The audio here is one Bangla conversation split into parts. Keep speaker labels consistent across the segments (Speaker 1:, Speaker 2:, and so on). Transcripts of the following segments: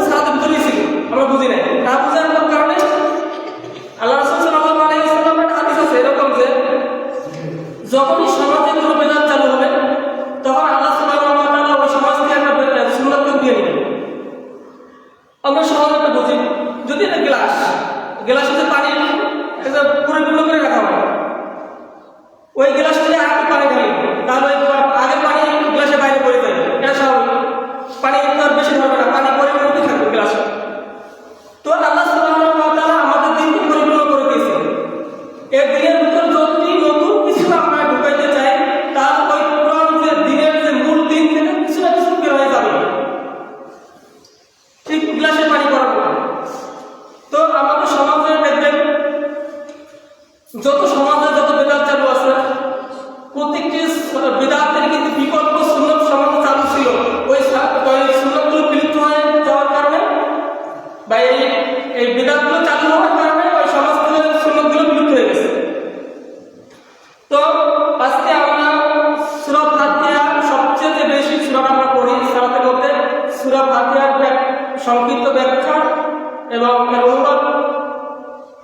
Speaker 1: সালাতের ভিতরেই ছিল, আমরা বুঝি নাই। না বুঝার কারণে আল্লাহ রাসূল সাল্লাল্লাহু আলাইহি ওয়াসাল্লামের হাদিস আছে এরকম যে যখনই সমাজে কোনো বিদআত চালু হবে তখন আল্লাহ সুবহানাহু ওয়া তাআলা ওই সমাজ থেকে একটা সুন্নাতকে দিয়ে নেবেন। আমরা সহজে বুঝি, যদি একটা গ্লাসে পানি পরিপূর্ণ করে রাখা হয়, ওই গ্লাস থেকে আর একটু পানি ঢালি, তাহলে আগের পানি গ্লাসের বাইরে পড়ে যাবে, এটা স্বাভাবিক। পানি কিন্তু আর বেশি হবে না, পানি পরিপূর্ণই থাকবে গ্লাসে। তো আল্লাহ সুবহানাহু ওয়া তাআলা আমাদের দিনকে পরিপূর্ণ করে দিয়েছেন। এই দিনের ভিতর যদি নতুন কিছু আমরা ঢুকাইতে চাই, তাহলে ওই পুরান যে দিনের যে মূল দিন থেকে কিছু না কিছু বের হয়ে যাবে, ঠিক গ্লাসে পানি পড়াবো। তো আমাদের সমাজে দেখবেন যত সমাজে যত বিদআত চালু আছে, প্রত্যেকটি বিদআতের কিন্তু বিকল্প সুন্নাত সমাজে চালু ছিল। ওই সুন্নাতগুলো বিলুপ্ত হয়ে যাওয়ার কারণে বা এই বিদআতগুলো চালু হওয়ার কারণে ওই সমাজ থেকে সুন্নাতগুলো বিলুপ্ত হয়ে গেছে। তো আজকে আমরা সূরা ফাতিহা, সবচেয়ে বেশি সূরা আমরা পড়ি সালাতের মধ্যে, সূরা ফাতিহার সংক্ষিপ্ত ব্যাখ্যা এবং অনুবাদ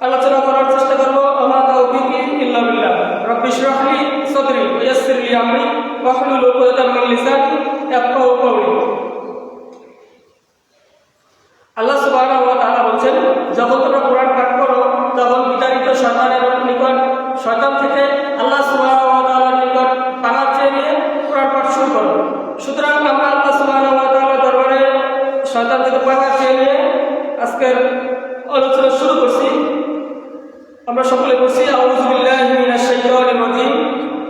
Speaker 1: আলোচনা করার চেষ্টা করব। আমা তাওফীকি ইল্লা বিল্লাহ। রব্বি ইশরাহ লি সাদরি ওয়া ইয়াসসির লি আমরি ওয়াহলুল উকদাতাম মিন লিসানি ইয়াফকাহু কওলি। আল্লাহ সুবহানাহু ওয়া তাআলা বলেন, যখন তোমরা কোরআন পাঠ করো তখন বিতাড়িত শয়তানের নিকট, শয়তান থেকে আল্লাহ সুবহানাহু ওয়া তাআলার নিকট পানা চেয়ে নিয়ে কোরআন পাঠ শুরু করো। সুতরাং আমরা আল্লাহ সুবহানাহু ওয়া তাআলার দরবারে শয়তান থেকে পানা চেয়ে নিয়ে আজকের আলোচনা শুরু করছি। আমরা সকলে বলছি আউযু বিল্লাহি মিনাশ শাইতানির রাজিম।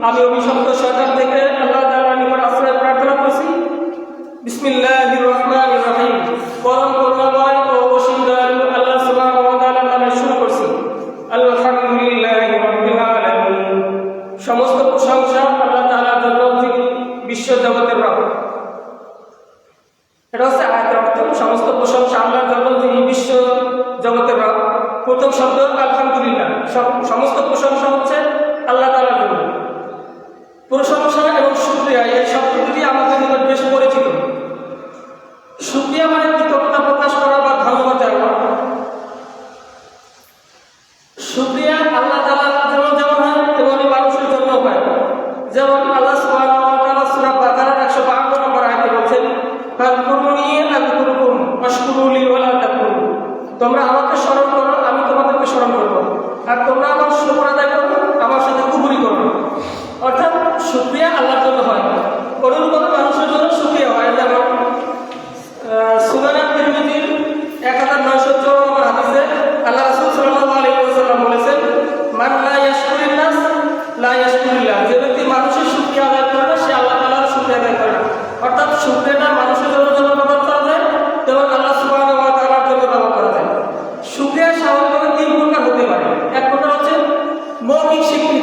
Speaker 1: আমি অভিশপ্ত শয়তান থেকে আল্লাহ তাআলার নিকট আশ্রয় প্রার্থনা করছি। বিসমিল্লাহির রহমানির রহিম। পরম করুণাময় ও অসীম দয়ালু আল্লাহ সুবহানাহু ওয়া তাআলার নামে শুরু করছি। আলহামদুলিল্লাহি রাব্বিল আলামিন। সমস্ত প্রশংসা আল্লাহ তাআলার জন্য, যিনি বিশ্ব জগতের রব। এটা হচ্ছে আয়াতের অর্থ, সমস্ত প্রশংসা আল্লাহর জন্য, যিনি বিশ্ব জগতের রব। প্রথম শব্দ আলহামদুলিল্লাহ, সমস্ত প্রশংসা হচ্ছে আল্লাহ তাআলার জন্য। প্রশংসা এবং শুকরিয়া এই শব্দ দুটি আমাদের নিকট বেশ পরিচিত। শুকরিয়া মানে কৃতজ্ঞতা প্রকাশ করা বা ধন্যবাদ জানানো। শুকরিয়া আল্লাহ তাআলার জন্য যেমন হয় তেমনি মানুষের জন্য হয়। যেমন আল্লাহ সুবহানাহু ওয়া তাআলা সূরা বাকারার 152 নম্বর আয়াতে বলেন, ফাযকুরুনি আযকুরকুম ওয়াশকুরু লি ওয়া লা তাকফুরুন। তোমরা আমাকে স্মরণ করো, আমি তোমাদেরকে স্মরণ করব, আর তোমরা আমার শুকর আদায় করো, আমার সাথে কুফরি করো। অর্থাৎ শুকরিয়া আল্লাহর জন্য হয়, অনুরূপভাবে মানুষের জন্য শুকরিয়া হয়। যেমন সুনান তিরমিজির 1954 নম্বর হাদিসে আল্লাহ রাসূল সাল্লাল্লাহু আলাইহি ওয়াসাল্লাম বলেছেন, মান লা ইয়াশকুরিন নাস লা ইয়াশকুরিল্লাহ। যে ব্যক্তি মানুষের শুকরিয়া আদায় করে না, সে আল্লাহ তাআলার শুকরিয়া আদায় করে না। অর্থাৎ শুকরিয়াটা মানুষের জন্য যেমন ব্যবহার করা যায়, তেমন আল্লাহ সুবহানাহু ওয়া তাআলার জন্য ব্যবহার করা যায়। শুকরিয়া স্বাভাবিকভাবে 3 প্রকার হতে পারে। এক প্রকার হচ্ছে মৌখিক স্বীকৃতি,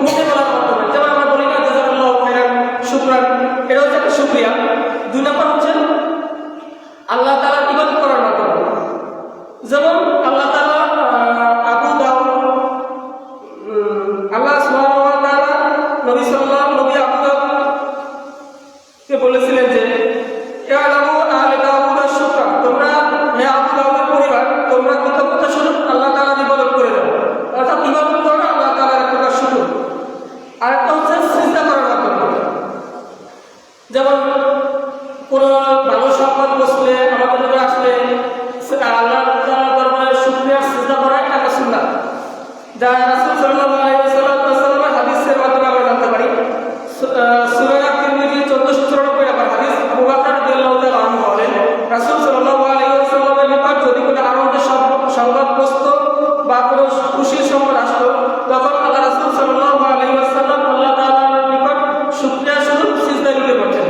Speaker 1: মুখে বলার মাধ্যমে, যেমন আমরা বলি না জাযাকাল্লাহু খাইরান, শুকরান, এটা হচ্ছে একটা শুকরিয়া। 2 নম্বর হচ্ছে আল্লাহ তাআলার ইবাদত করার মাধ্যমে। যেমন আল্লাহ তাআলা আবু দাউদ, আল্লাহ সুবহানাহু ওয়া তাআলা নবী আবু দাউদকে বলেছিলেন যে ইয়ালামু আহলে দাউদ শুকরা, তোমরা হে আবু দাউদের পরিবার, তোমরা কৃতজ্ঞতা স্বরূপ আল্লাহ তাআলার ইবাদত করে দাও। অর্থাৎ ইবাদত করা আল্লাহ তাআলার এক প্রকার শুকর। আরেকটা হচ্ছে সিজদা করার মাধ্যমে। যেমন কোনো ভালো সংবাদ বসলে আমাদের উপরে আসলে আল্লাহ তাআলার দরবারে শুকরিয়ার সিজদা করা একটা সুন্নাত, যা রাসূল সাল্লাল্লাহু আলাইহি ওয়াসাল্লামের হাদিসের মাধ্যমে আমরা জানতে পারি। সূরা তিরমিজি 1494 নম্বর হাদিস, আবু বকর রাদিয়াল্লাহু তাআলা আনহু বলেন, রাসূল সাল্লাল্লাহু আলাইহি ওয়াসাল্লামের নিকট যদি কোনো আনন্দের সংবাদ বসতো বা কোনো খুশির সংবাদ আসতো, তখন আল্লাহ রাসূল সাল্লাল্লাহু আলাইহি ওয়াসাল্লাম আল্লাহ তাআলার নিকট শুকরিয়া স্বরূপ সিজদায় লুটিয়ে পড়তেন।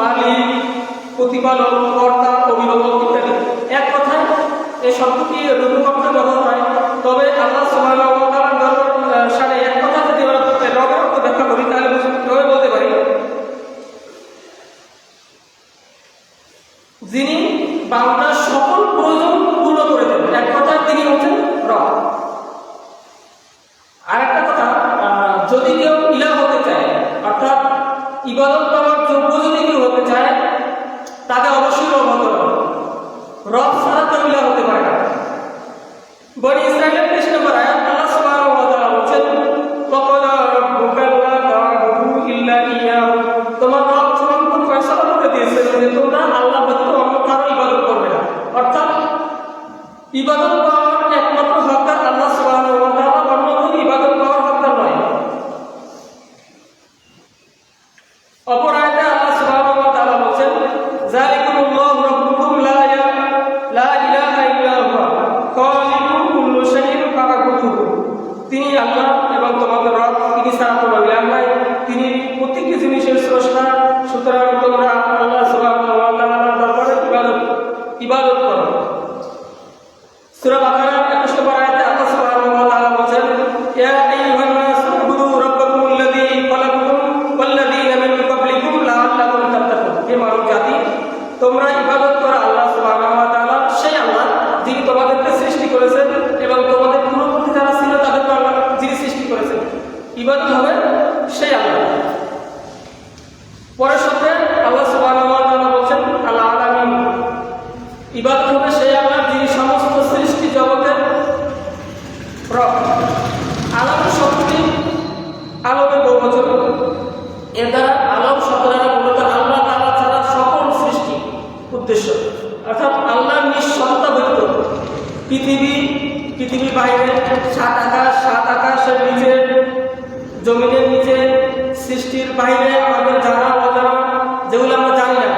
Speaker 1: মালিক, প্রতিপালক, কর্তা, অভিভাবক ইত্যাদি। এক কথায় এই শব্দটি রূপক অর্থে ব্যবহার হয়। তবে আল্লাহ সুবহানাহু ওয়া তাআলার সাথে এক কথা যদি আমরা রবের অর্থ ব্যাখ্যা করি তাহলে কিভাবে বলতে পারি, যিনি বান্দার সকল প্রয়োজন পূর্ণ করে দেন, এক কথায় তিনি হচ্ছেন রব। আর একটা কথা, যদি কেউ ইলাহ হতে চায়, অর্থাৎ ইবাদত করার যোগ্য যদি কেউ হতে চায়, তাকে অবশ্যই রব হতে হবে। রব ছাড়া কেউ ইলাহ হতে পারে না। বনি ইসরাঈলের 23 নম্বর আয়াত আল্লাহ সুবহানাহু ওয়া তাআলা বলেন, ওয়াকালা রাব্বুকা লা তা'বুদু ইল্লা ইয়্যাহু, তোমার রব চূড়ান্ত ফয়সালা করে দিয়েছেন যে তোমরা আল্লাহ ব্যতীত অন্য কারো ইবাদত করবে না। অর্থাৎ ইবাদত করার একমাত্র হকদার আল্লাহ সুবহানাহু ওয়া তাআলা, অন্য কেউ ইবাদত করার হকদার নয়। অপর আয়াতে আল্লাহ সুবহানাহু ওয়া তাআলা বলেন, যালিকুমুল্লাহু রাব্বুকুম লা ইলাহা ইল্লা হুয়া খালিকু কুল্লি শাইইন ফা'বুদুহু, তিনি আল্লাহ এবং তোমাদের রব, তিনি ছাড়া কোনো ইলাহ নাই, তিনি প্রত্যেকটি জিনিসের স্রষ্টা। সুতরাং তোমরা আল্লাহ সুবহানাহু ওয়া তাআলার দরবারে ইবাদত করো। সূরা বাকারার 21 নম্বর আয়াতে আল্লাহ সুবহানাহু ওয়া তাআলা বলেন, ইয়া আইয়ুহান নাস উবুদু রাব্বাকুমুল্লাযী খালাকাকুম ওয়াল্লাযীনা মিন ক্বাবলিকুম লাআল্লাকুম তাত্তাকুন। হে মানব জাতি, তোমরা ইবাদত করো আল্লাহ সুবহানাহু ওয়া তাআলা, সেই আল্লাহ যিনি তোমাদেরকে সৃষ্টি করেছেন এবং তোমাদের পূর্ববর্তী যারা ছিল তাদেরকে আল্লাহ যিনি সৃষ্টি করেছেন। ইবাদত হবে সেই আল্লাহ। পরের সাথে আল্লাহ সুবহানাহু ওয়া তাআলা বলেন, আল আলামিন, ইবাদত হবে সেই আল্লাহ যিনি সমস্ত সৃষ্টি জগতের রব। আলম শব্দটি আলমের বহুবচন, এর দ্বারা আলম শব্দ দ্বারা মূলত আল্লাহ তাআলা ছাড়া সকল সৃষ্টি উদ্দেশ্য, অর্থাৎ আল্লাহর নিঃসত্তা ব্যতীত পৃথিবীর বাইরে, সাত আকাশের নিচে, জমিনের নিচে, সৃষ্টির বাইরে আমাদের জানা অজানা যেগুলো আমরা জানি না,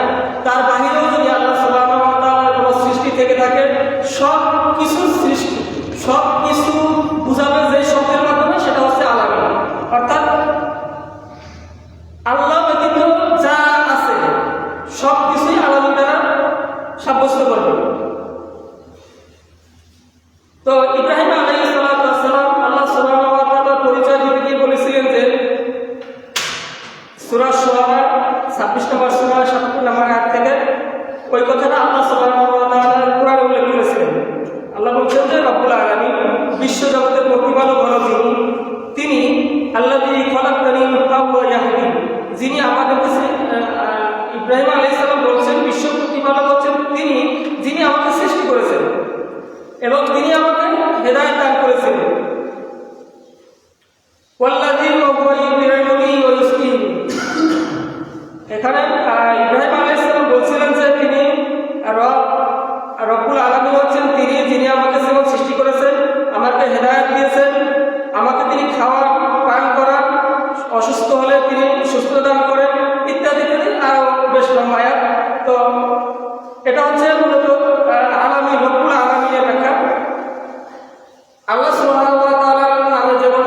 Speaker 1: তার বাহিরেও যদি আল্লাহ সুবহানাহু ওয়া তাআলার কোনো সৃষ্টি থেকে থাকে, সব কিছু সৃষ্টি, সব কিছু বুঝাবে যে শব্দের মাধ্যমে, সেটা হচ্ছে আলামিন। অর্থাৎ আল্লাহ ব্যতীত যা আছে সব কিছুই আলামিন দ্বারা সাব্যস্ত করবে। তো ইব্রাহিম আলাইহিস সালাম আল্লাহ সুবহানাহু ওয়া তাআলার পরিচয় দিতে গিয়ে বলেছিলেন যে, সূরা শুআরা 26 নম্বর সূরা 77 নম্বর আয়াত থেকে ওই কথাটা আল্লাহ সুবহানাহু ওয়া তাআলা কুরআনে উল্লেখ করেছিলেন। আল্লাহ বলছেন যে রব্বুল আলামিন, বিশ্ব জগতের প্রতিপালক হলো তিনি আল্লাযী খালাকানি ওয়া ইয়াহদিন, যিনি আমাদেরকে, ইব্রাহিম আলাইহিস সালাম বলছেন বিশ্ব প্রতিপালক হচ্ছেন তিনি, যিনি আমাকে সৃষ্টি করেছেন এবং তিনি আমাকে হেদায়েত দান করেছেন। ওয়াল্লাযী হুয়া ইউতি'উনি ওয়া ইউসকিন, এখানে ইব্রাহিম আলাইহিস সালাম বলছিলেন যে তিনি রব্বুল আলামিন হচ্ছেন তিনি, যিনি আমাকে জীবন সৃষ্টি করেছেন, আমাকে হেদায়েত দিয়েছেন, আমাকে তিনি খাওয়ান, পান করান, অসুস্থ হলে তিনি সুস্থতা দান করেন, ইত্যাদি ইত্যাদি আরো বেশ লম্বা আয়াত। তো এটা হচ্ছে মূলত আলামিন, রব্বুল আলামিনের ব্যাখ্যা। আল্লাহ সুবহানাহু ওয়া তাআলার নামে যেমন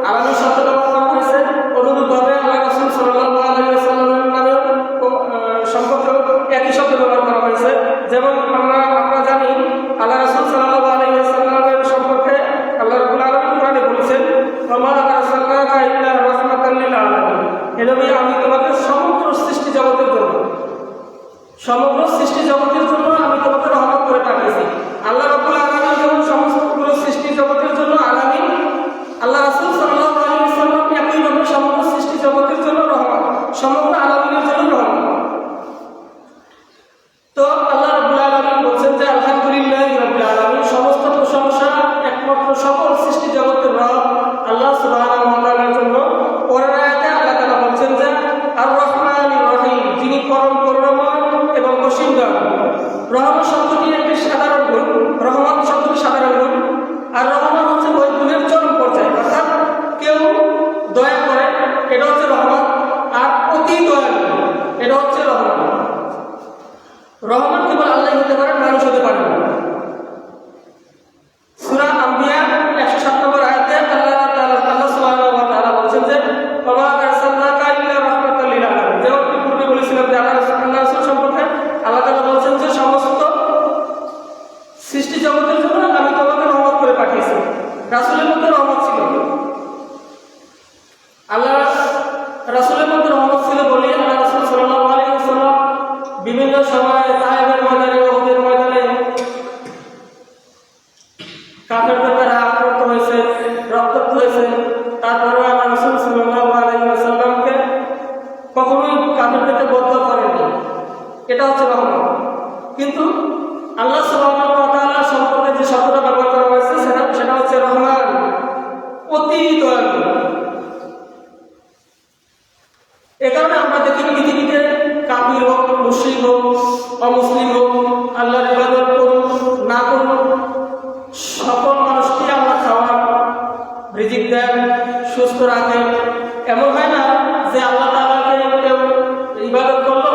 Speaker 1: আলামিন শব্দ ব্যবহার করা হয়েছে, অনুরূপভাবে আল্লাহ রাসূল সাল্লাল্লাহু আলাইহি ওয়াসাল্লামের নামে সম্পর্কে একই শব্দ ব্যবহার করা হয়েছে। যেমন আমরা জানি আল্লাহ রাসূল সাল্লাল্লাহু আলাইহি ওয়াসাল্লামের সম্পর্কে আল্লাহ রাব্বুল আলামিন কোরআনে বলেছেন, ওয়া মা আরসালনাকা ইল্লা রাহমাতাল লিল আলামিন, হে নবী, আমি তোমাকে সমগ্র সৃষ্টি জগতের জন্য আমি তোমাকে রহমত করে পাঠিয়েছি। আল্লাহ রাব্বুল আলামিন যখন সমস্ত সৃষ্টি জগতের জন্য আলামিন, আল্লাহ রাসূল সাল্লাল্লাহু আলাইহি ওয়াসাল্লাম একইভাবে সমগ্র সৃষ্টি জগতের জন্য রহমত, সমগ্র আলামিনের জন্য রহমত। তো আল্লাহ রাব্বুল আলামিন বলছেন যে আলহামদুলিল্লাহি রাব্বিল আলামিন, সমস্ত প্রশংসা একমাত্র সকল সৃষ্টি জগতের রব আল্লাহ সুবহানাহু ওয়া তাআলার জন্য। পরের আয়াতে আল্লাহ তাআলা বলছেন যে আর রহমানির রহিম, যিনি পরম করুণাময় এবং অসীম দয়ালু। রহমত শব্দটি একটি সাধারণ গুণ, রহমত শব্দটি সাধারণ গুণ, আর রহমত হচ্ছে ওই গুণের চরম পর্যায়ে, অর্থাৎ কেউ দয়া করে এটা হচ্ছে রহমত, আর অতি দয়ালু এটা হচ্ছে রহমত। রহমত কেবল আল্লাহ হতে পারে, মানুষ হতে পারে না। সূরা আম্বিয়া 107 নম্বর আয়াতে আল্লাহ সুবহানাহু ওয়া তাআলা বলেন যে ওয়া মা আরসালনাকা ইল্লা রাহমাতাল লিল আলামিন, যেমন পূর্বে বলেছিলাম যে আল্লাহ কখনোই কাফেরদেরকে বদলা করেননি। এটা হচ্ছে রহমত। কিন্তু আল্লাহ সুবহানাহু ওয়া তাআলা সম্পর্কে যে শব্দটা ব্যবহার করা হয়েছে সেটা হচ্ছে রহমান, অতি দয়ালু। এ কারণে আমরা দেখি পৃথিবীতে কাফির হোক, মুশরিক হোক, অমুসলিম হোক, আল্লাহর ইবাদত করুক না করুক, সকল মানুষকে আল্লাহ খাওয়ান, রিজিক দেন, সুস্থ রাখেন। এমন হয় না যে আল্লাহ তাআলাকে কেউ ইবাদত করলো,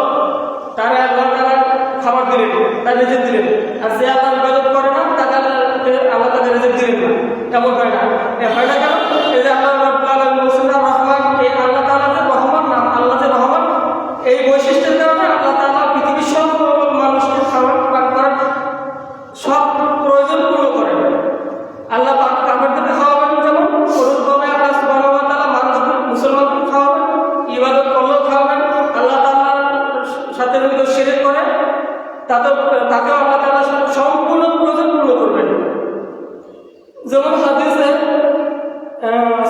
Speaker 1: তারা আল্লাহ তাআলা খাবার দিলেন, তার রিজিক দিলেন, আর যে আল্লাহ ইবাদত করে না তাকে আল্লাহ তাকে রিজিক দিলেন না। এমন হয় না। হয় না কেন? এই যে আল্লাহ রাব্বুল আলামিন বলেছেন রহমান, এই আল্লাহ তাআলা যে রহমান নাম, আল্লাহ যে রহমান, এই বৈশিষ্ট্যের কারণে আল্লাহ তাআলা পৃথিবীর সব মানুষকে খাওয়ান, পান করান, সব প্রয়োজন পূর্ণ করেন। আল্লাহ কাফেরদেরকে খাওয়াবেন যেমন, অনুরূপভাবে আল্লাহ সুবহানাহু ওয়া তাআলা মানুষকে, মুসলমানকে খাওয়াবেন, ইবাদত করলেও খাওয়াবেন। আল্লাহ তাআলার সাথে যদি কেউ শিরক করে তাকেও আল্লাহ তাআলা সম্পূর্ণ প্রয়োজন পূর্ণ করবেন। যেমন হাদিসে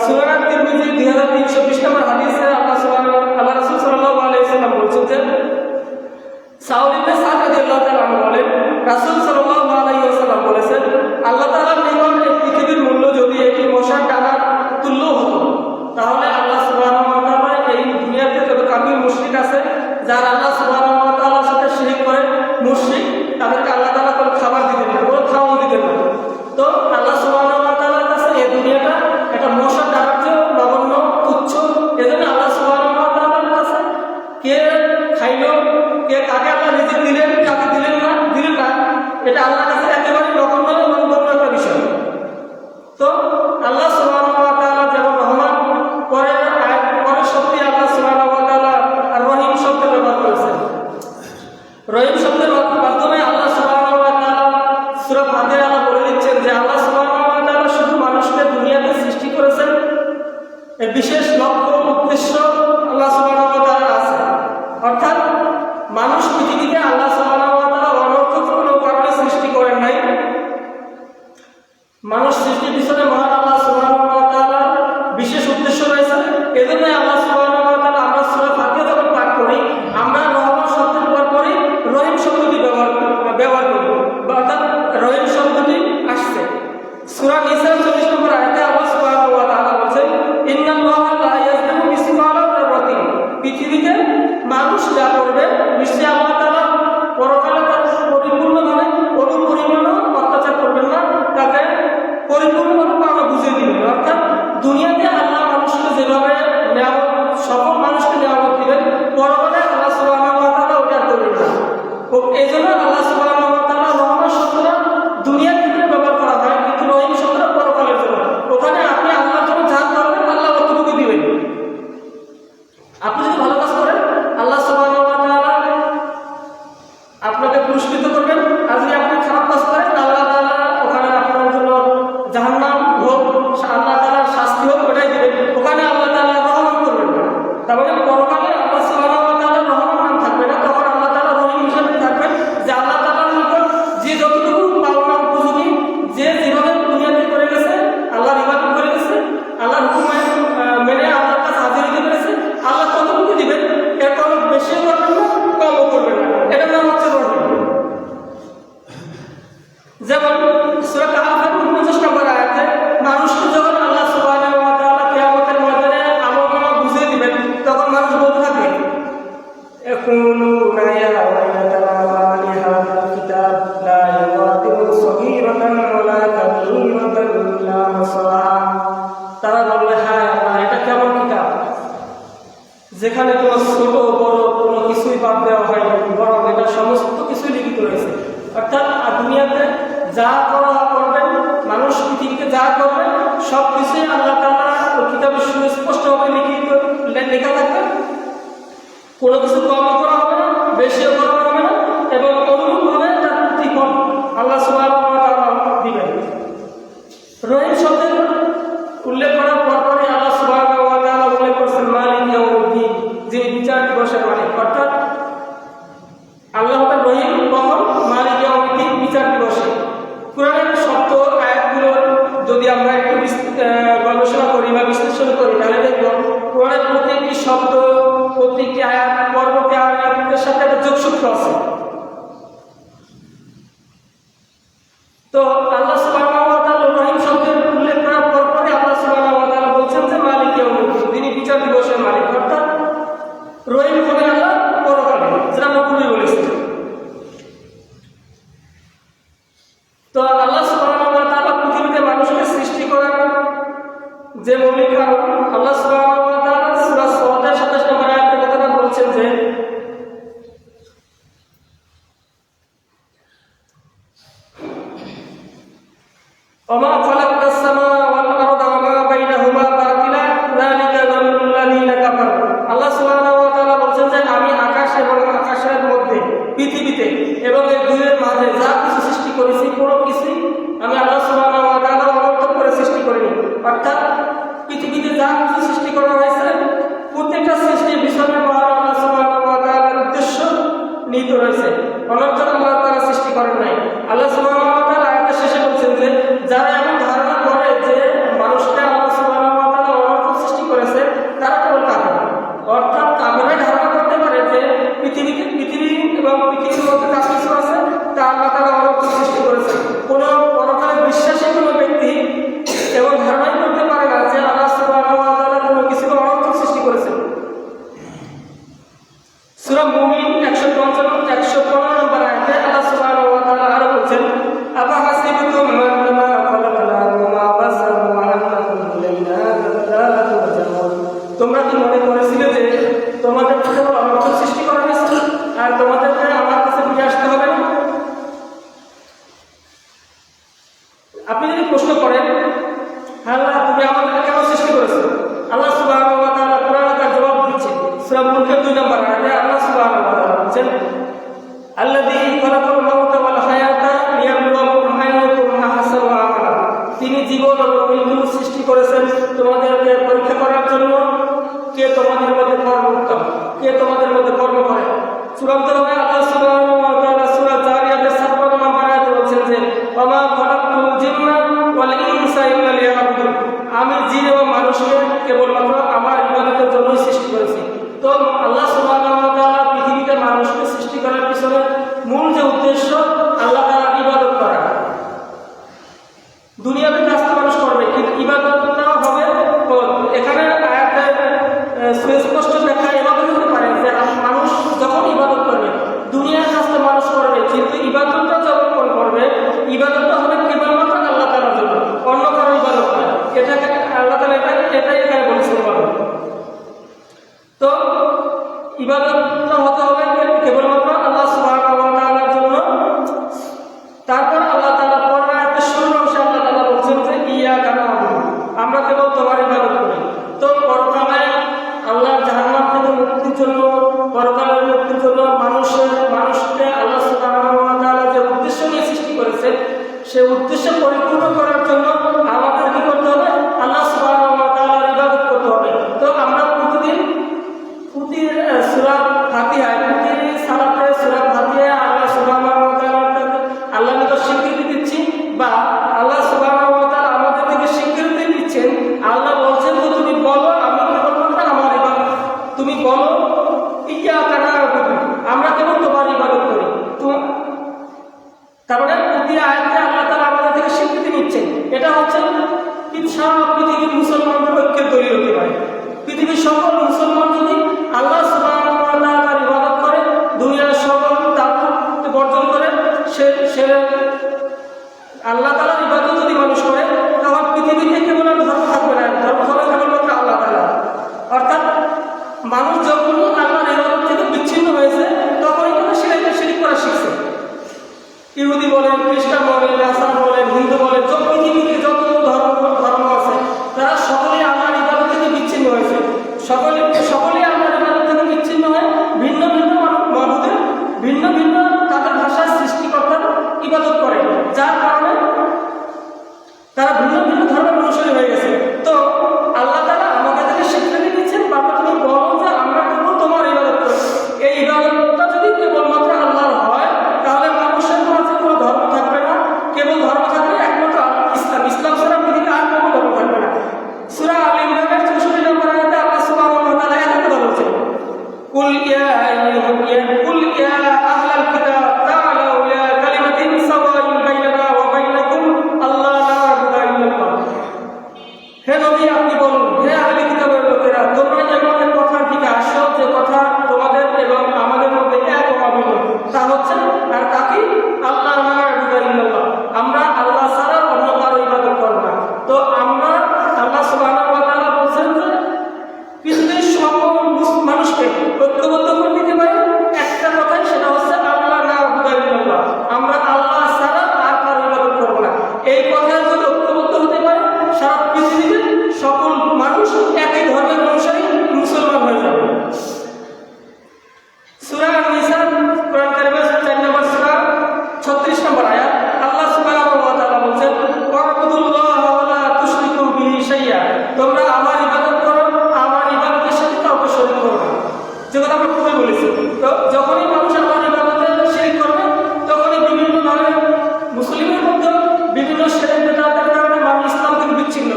Speaker 1: সুনান তিরমিজি 2320 নম্বর হাদিসে আল্লাহ রাসূল সাল্লাল্লাহু আলাইহি ওয়াসাল্লাম বলেছেন যে, সাউদ ইবনে সাদ রাদিয়াল্লাহু তাআলা আনহু বলেন, রাসূল সাল্লাল্লাহু আলাইহি ওয়াসাল্লাম বলেছেন, আল্লাহ তাআলার নিকট এই পৃথিবীর মূল্য যদি একটি মশার ডানার তুল্য হতো, তাহলে আল্লাহ সুবহানাহু ওয়া তাআলা এই দুনিয়াতে যত কাফির মুশরিক আছে, যারা আল্লাহ সুবহানাহু ওয়া তাআলার সাথে শিরক করে, মুশরিক, তাদেরকে আল্লাহ তাআলা কোনো খাবার দিতেন না, কোনো খাওয়াও দিতেন না। তো আল্লাহ সুবহানাহু ওয়া তাআলার কাছে এই দুনিয়াটা একটা মশার ডানার চেয়ে নগণ্য, তুচ্ছ। এজন্য আল্লাহ সুবহানাহু ওয়া তাআলার কাছে কে খাইলো, কে কাকে আল্লাহ রিজিক দিলেন, কাকে দিলেন না, এটা আল্লাহর কাছে একেবারে নগণ্য এবং গণ্য একটা বিষয়। তো আল্লাহ সুবহানাহু ওয়া তাআলা যেমন রহমান, পরের শব্দে আল্লাহ সুবহানাহু ওয়া তাআলা আর রহিম শব্দ ব্যবহার করেছেন। রহিম শব্দের মাধ্যমে আল্লাহ সুবহানাহু ওয়া তাআলা সূরা ফাতিহায় আল্লাহ বলে দিচ্ছেন যে আল্লাহ সুবহানাহু ওয়া তাআলা শুধু মানুষকে দুনিয়াতে সৃষ্টি করেছেন, এর বিশেষ লক্ষ্য উদ্দেশ্য আল্লাহ সুবহানাহু ওয়া তাআলার আছে। অর্থাৎ মানুষ পৃথিবীতে আল্লাহ সুবহানাহু ওয়া তাআলা অনর্থক কোনো কারণে সৃষ্টি করেন নাই। মানুষ সৃষ্টির পিছনে মহান আল্লাহ সুবহানাহু ওয়া তাআলার বিশেষ উদ্দেশ্য রয়েছে। এজন্যই আল্লাহ সুবহানাহু ওয়া তাআলা আমরা সূরা ফাতিহা যখন পাঠ করি, আমরা রহমান শব্দের পরপরই রহিম শব্দটি ব্যবহার করি, অর্থাৎ রহিম শব্দটি আসছে। সূরা নিসা 40 নম্বর আয়াতে আল্লাহ সুবহানাহু ওয়া তাআলা বলেন, ইন্নাল্লাহা লা ইয়াজলিমু মিসকালা যাররাতিন, পৃথিবীতে মানুষ যা করবে নিশ্চয়ই আল্লাহ তাআলা পরকালে তার পরিপূর্ণভাবে অনুপরিমাণও অত্যাচার করবেন না, তাকে পরিপূর্ণভাবে পাওনা বুঝিয়ে দিবেন। অর্থাৎ দুনিয়াতে আল্লাহ মানুষকে যেভাবে নিয়ামত, সকল মানুষকে নিয়ামত দিবেন, পরকালে আল্লাহ সুবহানাহু ওয়া তাআলা ওটা করবেন না। এই জন্য আল্লাহ সুবহানাহু ওয়া তাআলা রহমান শব্দটা দুনিয়ার ক্ষেত্রে ব্যবহার করা হয়, কিন্তু রহিম শব্দটা পরকালের জন্য। ওখানে আপনি আল্লাহর জন্য যা করবেন আল্লাহ অতটুকু দিবেন। আপনি যদি ভালো কাজ করেন আল্লাহ সুবহানাহু ওয়া তাআলা আপনাকে পুরস্কৃত করবেন, আর যদি আপনি খারাপ কাজ করেন আল্লাহ তাআলা ওখানে আপনার জন্য জাহান্নাম হোক, আল্লাহ তাআলার শাস্তি হোক, ওটাই দিবেন। ওখানে আল্লাহ তাআলা রহমান করবেন না। তার মানে পরকালে আল্লাহ সুবহানাহু ওয়া তাআলা রহমান নাম থাকবে না, তখন আল্লাহ তাআলা রহিম হিসেবে থাকবেন। যে আল্লাহ তাআলার নিকট যে যতটুকু পাওনা উপযোগী, যে যেভাবে দুনিয়াতে করে গেছে, আল্লাহর ইবাদত করে গেছে, আল্লাহর হুকুম মেনে আল্লাহর কাছে হাজির দিতে পেরেছে, আল্লাহ ততটুকু দিবেন, এর কোনো বেশিও করবেন না, কমও করবেন না। এটার নাম হচ্ছে রহিম। যেমন সূরা কাহফের 49 নম্বর আয়াতে মানুষকে যখন আল্লাহ সুবহানাহু ওয়া তাআলা কিয়ামতের ময়দানে আমলনামা বুঝিয়ে দিবেন, তখন মানুষ বলতে থাকবে, ইয়াকুলুনা ইয়া ওয়াইলাতানা মা লিহাযাল কিতাব লা ইউগাদিরু সগীরাতান ওয়ালা কাবীরাতান ইল্লা আহসাহা। তারা বলবে, হ্যাঁ আল্লাহ, এটা কেমন কিতাব যেখানে কোনো ছোট বড় কোনো কিছুই বাদ দেওয়া হয়নি, বরং এটা সমস্ত কিছুই লিখিত রয়েছে। অর্থাৎ দুনিয়াতে যা করবেন, মানুষ পৃথিবীতে যা করবেন, সব কিছুই আল্লাহ তাআলা ওই কিতাবে সুস্পষ্টভাবে লেখা থাকবে। কোনো কিছু কমও করা হবে না, বেশিও করা হবে না, এবং অনুরূপভাবে তার প্রতিফল আল্লাহ সুবহানাহু ওয়া তাআলা দিবেন। রহিম শব্দের উল্লেখ করার পরপরই আল্লাহ সুবহানাহু ওয়া তাআলা উল্লেখ করেছেন মালিক ইয়াউমিদ্দিন, যিনি বিচার দিবসের মালিক। অর্থাৎ আল্লাহ রহিম কখন? মালিক ইয়াউমিদ্দিন, বিচার দিবসে। কুরআনের শব্দ আয়াতগুলোর যদি আমরা একটু গবেষণা করি বা বিশ্লেষণ করি, তাহলে দেখব কুরআনের প্রত্যেকটি শব্দ, প্রত্যেকটি রহিম হবে আল্লাহ পরকালে, যেটা আমরা পূর্বে বলেছি। তো আল্লাহ সুবহানাহু ওয়া তাআলা পৃথিবীতে মানুষকে সৃষ্টি করার যে মৌলিক কারণ, আল্লাহ সুবহানাহু ওয়া তাআলা সূরা সওয়াদের 27 নম্বর আয়াতে কথাটা বলছেন যে ওমা খালাকনাস সামাওয়া ওয়াল আরদা ওয়া মা বাইনাহুমা বাতিলা যালিকা যান্নুল্লাযীনা কাফারু। আল্লাহ সুবহানাহু ওয়া তাআলা বলছেন যে আমি আকাশ এবং আকাশের মধ্যে, পৃথিবীতে এবং এই দুইয়ের মাঝে যা কিছু সৃষ্টি করেছি, কোনো কিছু আমি আল্লাহ সুবহানাহু ওয়া তাআলা অনর্থক করে সৃষ্টি করিনি। অর্থাৎ পৃথিবীতে যা কিছু সৃষ্টি করা হয়েছে প্রত্যেকটা সৃষ্টির পিছনে আল্লাহ সুবহানাহু ওয়া তাআলার উদ্দেশ্য নিহিত রয়েছে, অনর্থক আল্লাহ তাআলা সৃষ্টি করেন নাই। আল্লাহ সুবহানাহু ওয়া তাআলা আয়াতের শেষে বলছেন যে যারা এমন ধারণা করে যে মানুষকে আল্লাহ সুবহানাহু ওয়া তাআলা অনর্থক সৃষ্টি করেছে, তারা কেবল কাফের। অর্থাৎ কাফেররা ধারণা করতে পারে যে পৃথিবী এবং পৃথিবীর মধ্যে যা কিছু আছে তা আল্লাহ তাআলা অনর্থক সৃষ্টি করেছে। কোনো পরকালে বিশ্বাসী কোনো ব্যক্তি এবং ধারণাই করতে পারে না যে আল্লাহ সুবহানাহু ওয়া তাআলা কোনো কিছুকে অনর্থক সৃষ্টি করেছেন। সূরা মুমিন 115 নম্বর আয়াতে আল্লাহ সুবহানাহু ওয়া তাআলা আরো বলছেন আফা হাসিবতুম আন্নামা খালাকনাকুম আবাসান ওয়া আন্নাকুম ইলাইনা লা তুরজাউন। তোমরা কি মনে করেছিলে যে তোমাদেরকে অনর্থক সৃষ্টি করা হয়েছে আর তোমাদেরকে আমার কাছে ফিরে আসতে হবে না? আপনি যদি প্রশ্ন করেন আল্লাহ তুমি আমাদেরকে কেন সৃষ্টি করেছো, আল্লাহ সুবহানাহু ওয়া তাআলা কোরআনে তার জবাব দিচ্ছে। সূরা মুলকের 2 নম্বর আয়াতে আল্লাহ সুবহানাহু ওয়া তাআলা বলেন আল্লাযী খালাকাল মাউতা ওয়াল হায়াতা লিয়াবলুয়াকুম আইয়ুকুম আহসানু আমালা। তিনি জীবন ও মৃত্যু সৃষ্টি করেছেন তোমাদেরকে পরীক্ষা করার জন্য কে তোমাদের মধ্যে কর্মোত্তম, কে তোমাদের মধ্যে কর্ম করে। চূড়ান্তভাবে আল্লাহ সুবহানাহু ওয়া তাআলা সূরা জারিয়াতের 56 নম্বর আয়াতে বলেন যে ওমা খালাকতুল জিন্না ওয়াল ইনসা ইল্লা লিয়াবুদুন। আমি জিন এবং মানুষকে কেবলমাত্র আমার ইবাদতের জন্যই সৃষ্টি করেছি। তো আল্লাহ সুবহানাহু ওয়া তাআলা পৃথিবীতে মানুষকে সৃষ্টি করার পিছনে মূল যে উদ্দেশ্য আল্লাহ তাআলার ইবাদত করা। দুনিয়াতে কাজ মানুষ করবে কিন্তু ইবাদতটাও হবে। এখানে আয়াতে সুস্পষ্ট ব্যাখ্যা এভাবে হতে পারে যে মানুষ যখন ইবাদত করবে, দুনিয়ার কাজ তো মানুষ করবে কিন্তু ইবাদতটা যখন করবে, ইবাদতটা হবে কেবলমাত্র আল্লাহ তাআলার জন্য, অন্য কারো ইবাদত নয়। এটাকে আল্লাহ তাআলা এটাই এখানে বলেছেন। তো ইবাদতটা হতে হবে কেবলমাত্র আল্লাহ সুবহানাহু ওয়া তাআলার জন্য। তারপর আল্লাহ তাআলা পরের আয়াতের শুরুর অংশে আল্লাহ তাআলা বলছেন যে ইয়াকা না'বুদু, আমরা কেবল তোমার ইবাদত করি। তো পরকালে আল্লাহর জাহান্নাম থেকে মুক্তির জন্য, পরকালের মুক্তির জন্য মানুষকে আল্লাহ সুবহানাহু ওয়া তাআলা যে উদ্দেশ্য নিয়ে সৃষ্টি করেছে, সেই উদ্দেশ্য পরিপূর্ণ করার জন্য আমাদের কি করতে হবে? আল্লাহ সুবহানাহু ওয়া তাআলার ইবাদত করতে হবে। তো আমরা প্রতি সূরা ফাতিহায়, প্রতি সালাতে সূরা ফাতিহায় আল্লাহ সুবহানাহু ওয়া তাআলাকে আল্লাহর নিকট স্বীকৃতি দিচ্ছি, বা আল্লাহ সুবহানাহু ওয়া তাআলা আমাদের থেকে স্বীকৃতি দিচ্ছেন। আল্লাহ বলছেন তো তুমি বলো আমি কেবলমাত্র আমার ইবাদত, তুমি বলো ইয়াকা না'বুদু, আমরা কেবল তোমার ইবাদত করি। তো তারপরে প্রতি আয়াতে আল্লাহ তাআলা আমাদের থেকে স্বীকৃতি নিচ্ছেন। এটা হচ্ছে সারা পৃথিবীর মুসলমানদের ঐক্যের দলিল হতে পারে। পৃথিবীর সকল মুসলমান যদি আল্লাহ সুবহানাহু ওয়া তাআলার ইবাদত করে, দুনিয়ার সকল তাগুত বর্জন করে, সে আল্লাহ তাআলার ইবাদত যদি মানুষ করে, তাহলে পৃথিবীতে কেবল ধর্ম থাকবে না, ধর্ম হবে কেবলমাত্র আল্লাহ তাআলা। অর্থাৎ মানুষ যখন আল্লাহর ইবাদত থেকে বিচ্ছিন্ন হয়েছে তখনই কিন্তু সেটাকে শিরক করা শিখছে। ইহুদি বলেন, খ্রিস্টান বলেন, নাসারা বলেন, হিন্দু বলেন, পৃথিবীতে যত ধর্ম আছে তারা সকলেই আল্লাহর ইবাদত থেকে বিচ্ছিন্ন হয়েছে। সকলেই আল্লাহর ইবাদত থেকে বিচ্ছিন্ন হয়ে ভিন্ন ভিন্ন মাবুদের, ভিন্ন ভিন্ন তাদের ভাষার সৃষ্টিকর্তার ইবাদত করে, যার কারণে তারা ভিন্ন ভিন্ন ধর্মের অনুসারী হয়ে গেছে। তো আল্লাহ তাআলা আমাদের থেকে স্বীকৃতি দিচ্ছেন, বাবা তুমি বলো যে আমরা কেবল তোমার ইবাদত করি। এই ইবাদতটা যদি কেবলমাত্র আল্লাহর হয় তাহলে মানুষের মাঝে কোনো ধর্ম থাকবে না, কেবল ধর্ম থাকবে একমাত্র ইসলাম। ইসলাম ছাড়া পৃথিবীতে আর কোনো ধর্ম থাকবে না। সূরা আল ইমরানের 64 নম্বর আয়াতে আল্লাহ সুবহানাহু ওয়া তাআলা এত কথা বলেছেন, কুল ইয়া আহলাল কিতাব তাআলাউ ইলা কালিমাতিন সাওয়াইন বাইনানা ওয়া বাইনাকুম আল্লা না'বুদা ইল্লাল্লাহ। হে নবী আপনি বলুন, হে আহলে কিতাবের লোকেরা, তোমরা এমন এক কথার দিকে আসো যে কথা কথা আমরা খুবই বলেছি। তো যখনই মানুষ আল্লাহর ইবাদতে শিরক করবে তখনই বিভিন্ন ধরনের মুসলিমের মধ্যে বিভিন্ন শিরক বিদআতের কারণে মানুষ ইসলাম থেকে বিচ্ছিন্ন,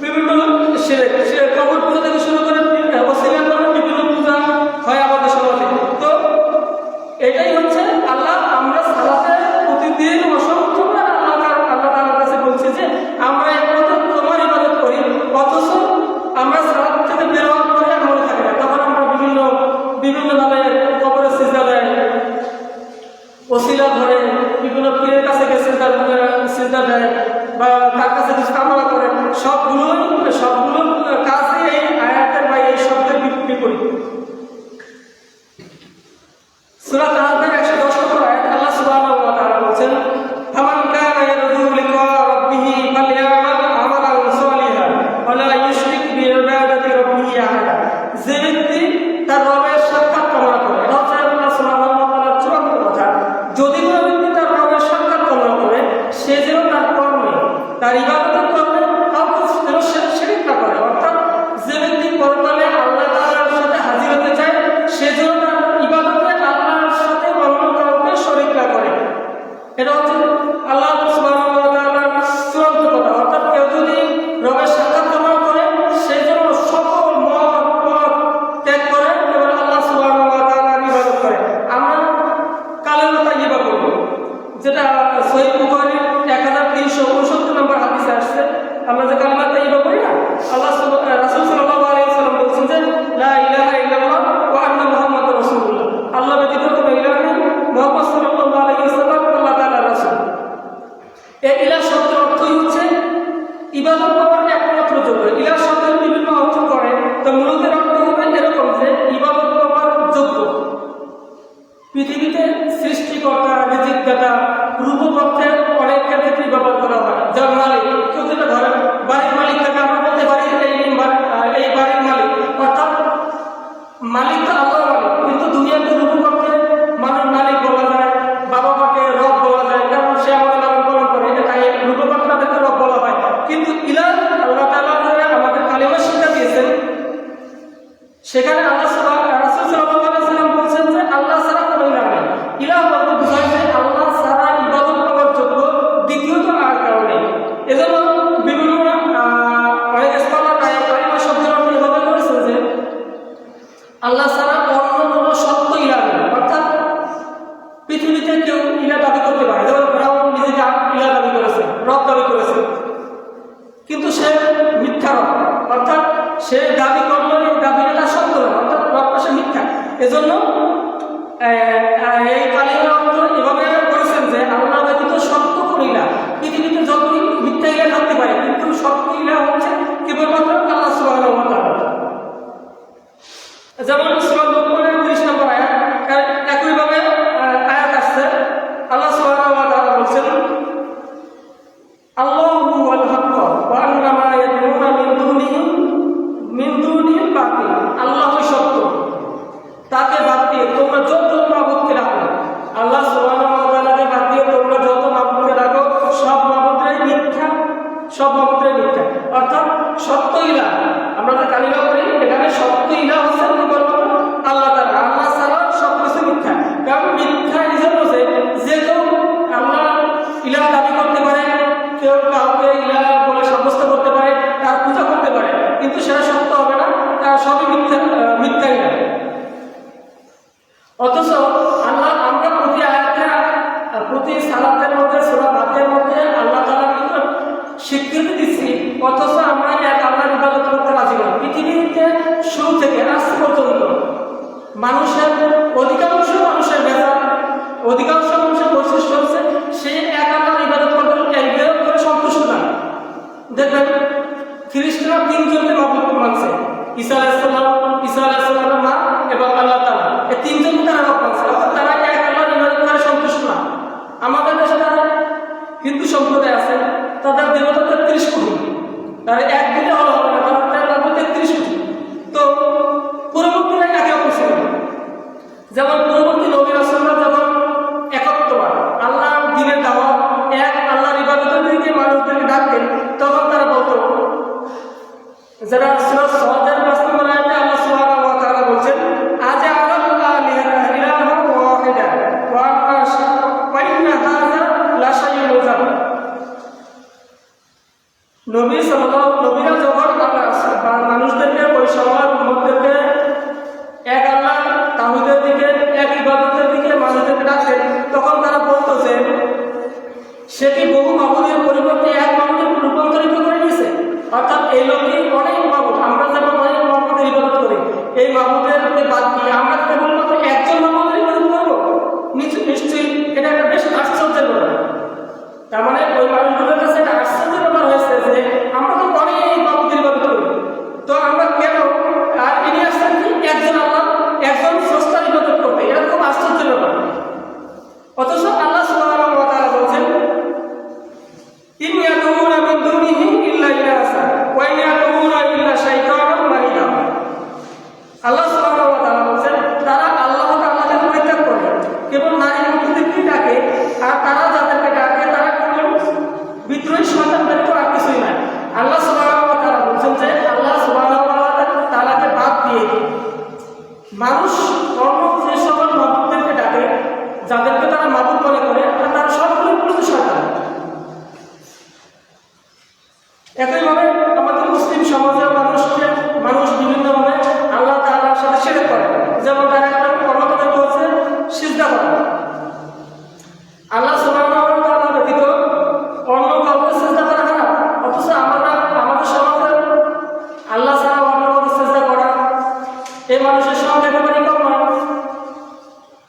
Speaker 1: বিভিন্ন শিরক কবর পূজা থেকে শুরু করে ওসিলার নামে বিভিন্ন পূজা হয় আমাদের সমাজে। তো এটাই হচ্ছে আল্লাহ, আমরা সালাতে প্রতিদিন অসংখ্যবার আল্লাহ তাআলার কাছে বলছি যে আমরা একমাত্র তোমার ইবাদত করি, অথচ আমরা সালাত থেকে বের হওয়ার পরে আর মনে থাকে না, তখন আমরা বিভিন্নভাবে কবরে সিজদা দেয়, ওসিলা ধরে, বিভিন্ন পীরের কাছে গিয়ে সিজদা দেয় বা তার কাছে কিছু কামনা করে, সবগুলো কাজে এই আয়াতের বা এই শব্দের বিপরীত। সূরা কাহফের 110 নম্বর আয়াত আল্লাহ সুবহানাহু ওয়া তাআলা বলেন, ফামান কানা ইয়ারজু লিকা রাব্বিহি ফালইআমাল আমালান সালিহান ওয়া লা ইউশরিক বিইবাদাতি রাব্বিহি আহাদা। যে ব্যক্তি তার রবের সাক্ষাৎ কামনা করে, এটা হচ্ছে আল্লাহ সুবহানাহু ওয়া তাআলার চূড়ান্ত কথা। যদি কোনো ব্যক্তি তার রবের সাক্ষাৎ কামনা করে, সে যেন তার কর্মে, তার ইবাদতের কর্মে কাউকে যেন শিরক না করে, অর্থাৎ যে ব্যক্তি পরকালে আল্লাহ তাআলার সাথে হাজির হতে চায়, সে যেন তার ইবাদতে আল্লাহর সাথে অন্য কাউকে শরীক না করে। এটা হচ্ছে আল্লাহ সুবহানাহু ওয়া তাআলার চূড়ান্ত কথা। অর্থাৎ কেউ যদি রবের সাক্ষাৎ কামনা করে, সে যেন সকল মত ত্যাগ করে এবং আল্লাহ সুবহানাহু ওয়া তাআলার ইবাদত করে। আমরা কালেমা তাইয়্যিবা করব, যেটা সহিহ বুখারীর 1369 নম্বর হাদিসে আসছে। আমরা যে কালেমা তাইয়্যিবা করি না, রাসূল সাল্লাল্লাহু আলাইহি ওয়াসাল্লাম বলেছেন যে লা ইলাহা ইল্লাল্লাহ ওয়া আন্না মুহাম্মাদুর রাসূলুল্লাহ, আল্লাহ ব্যতীত কোনো ইলাহ নেই, মুহাম্মদ সাল্লাল্লাহু আলাইহি ওয়াসাল্লাম আল্লাহ তাআলার রাসূল। এই ইলাহ শব্দের অর্থই হচ্ছে ইবাদত করার একমাত্র যোগ্য। ইলাহ শব্দের বিভিন্ন অর্থ করে, তো মূলত অর্থ হবে এরকম যে ইবাদত করার যোগ্য। পৃথিবীতে সৃষ্টিকর্তা, রিজিকদাতা, রূপকর্থের অনেক ক্ষেত্রে ব্যবহার করা হয়। যার মালিক, কেউ যেটা ধরেন বাড়ির মালিক থেকে আমরা বলতে পারি এই বাড়ির মালিক, অর্থাৎ মালিক তো আল্লাহর মালিক, কিন্তু দুনিয়াতে রূপকর্থের মালিক বলা যায়, বাবা মাকে রব বলা যায়, কারণ সে আমাদের লালন পালন করে, তাই রূপকর্তাদেরকে রব বলা হয়। কিন্তু ইলাহ আল্লাহ তাআলা আমাদের কালেমা শিক্ষা দিয়েছেন, সেখানে আল্লাহ রাসূল সাল্লাল্লাহু আলাইহি ওয়াসাল্লাম বলছেন যে আল্লাহ ছাড়া কোনো ইলাহ নেই। ইলাহ বলতে বোঝায় যে আল্লাহ ছাড়া ইবাদত করার যোগ্য দ্বিতীয়ত আর কারো নেই। এজন্য বিভিন্ন অনেক স্কলার কালেমা শব্দের অর্থ এভাবে করেছেন যে আল্লাহ ছাড়া অন্য কোনো সত্য ইলাহ নেই। অর্থাৎ পৃথিবীতে কেউ ইলাহ দাবি করতে পারে, যেমন ফেরাউন নিজেকে ইলাহ দাবি করেছে, রব দাবি করেছে, কিন্তু সে মিথ্যা রব, অর্থাৎ সে দাবি করলো এই দাবিটা সত্য না, অর্থাৎ রবটা সে মিথ্যা। এজন্য এই কালেমা অর্থ এভাবে করেছেন যে আল্লাহ ব্যতীত সত্য কোনো ইলাহ, পৃথিবীতে যতই মিথ্যা ইলাহ থাকতে পারে, কিন্তু সত্য ইলাহ হচ্ছে কেবলমাত্র আল্লাহ সুবহানাহু ওয়া তাআলা। যেমন সূরা লুকমানের 30 নম্বর আয়াত, একইভাবে আয়াত আসছে, আল্লাহ সুবহানাহু ওয়া তাআলা বলছেন আল্লাহু ওয়াল হক ওয়া আন্না মা ইয়াদউনা মিন দুনিহি বাতিল। আল্লাহ সত্য, তাকে বাদ দিয়ে তোমরা যত মাবুদকে রাখো, আল্লাহ সুবহানাহু ওয়া তাআলাকে বাদ দিয়ে তোমরা যত মাবুদকে রাখো, সব মাবুদরাই মিথ্যা, সব মাবুদরাই মিথ্যা। অর্থাৎ সত্য ইলাহ আমরা যে কালিমা করি, এখানে সত্য ইলাহ হচ্ছে কেবলমাত্র আল্লাহ তাআলা, আল্লাহ ছাড়া সবকিছু মিথ্যা। কারণ মিথ্যা এই জন্য যে কেউ আল্লাহ ইলাহ দাবি করতে পারে, কেউ কাউকে ইলাহ বলে সাব্যস্ত করতে পারে, তার পূজা করতে পারে, কিন্তু সেটা সত্য হবে না, তার সবই মিথ্যাই না। অথচ আমরা প্রতি সালাতের মধ্যে, সূরা ফাতিহার মধ্যে আল্লাহ তাআলার নিকট স্বীকৃতি দিচ্ছি, অথচ আমরা এক আল্লাহর ইবাদত করতে রাজি নই। পৃথিবীতে শুরু থেকে আজ পর্যন্ত অধিকাংশ মানুষের বৈশিষ্ট্য হচ্ছে সে এক আল্লাহর ইবাদত করে সন্তুষ্ট না। দেখবেন খ্রিস্টানরা 3 জনকে মাবুদ মানছে, ঈসা আলাইহিস সালামের মা এবং আল্লাহ তাআলা, এই 3 জনকে তারা রব মানছে, অর্থাৎ তারা এক আল্লাহর ইবাদত করে সন্তুষ্ট না। আমাদের দেশে যারা হিন্দু সম্প্রদায় আছে, তাদের দেবতা 33 কোটি, তারা এক দুইটা হলো হবে না, তারা লাগবে 33 কোটি। তো পূর্ববর্তীরা একে অপর ছিল, যেমন পূর্ববর্তী নবী রাসূলরা যখন একত্ববাদ, আল্লাহর দ্বীনের দাওয়াত, এক আল্লাহর ইবাদতের দিকে মানুষদেরকে ডাকতেন, তখন তারা বলতো, যারা সূরা সওয়াদের 5 নম্বর আয়াতে আল্লাহ সুবহানাহু ওয়া তাআলা বলছেন আজআলা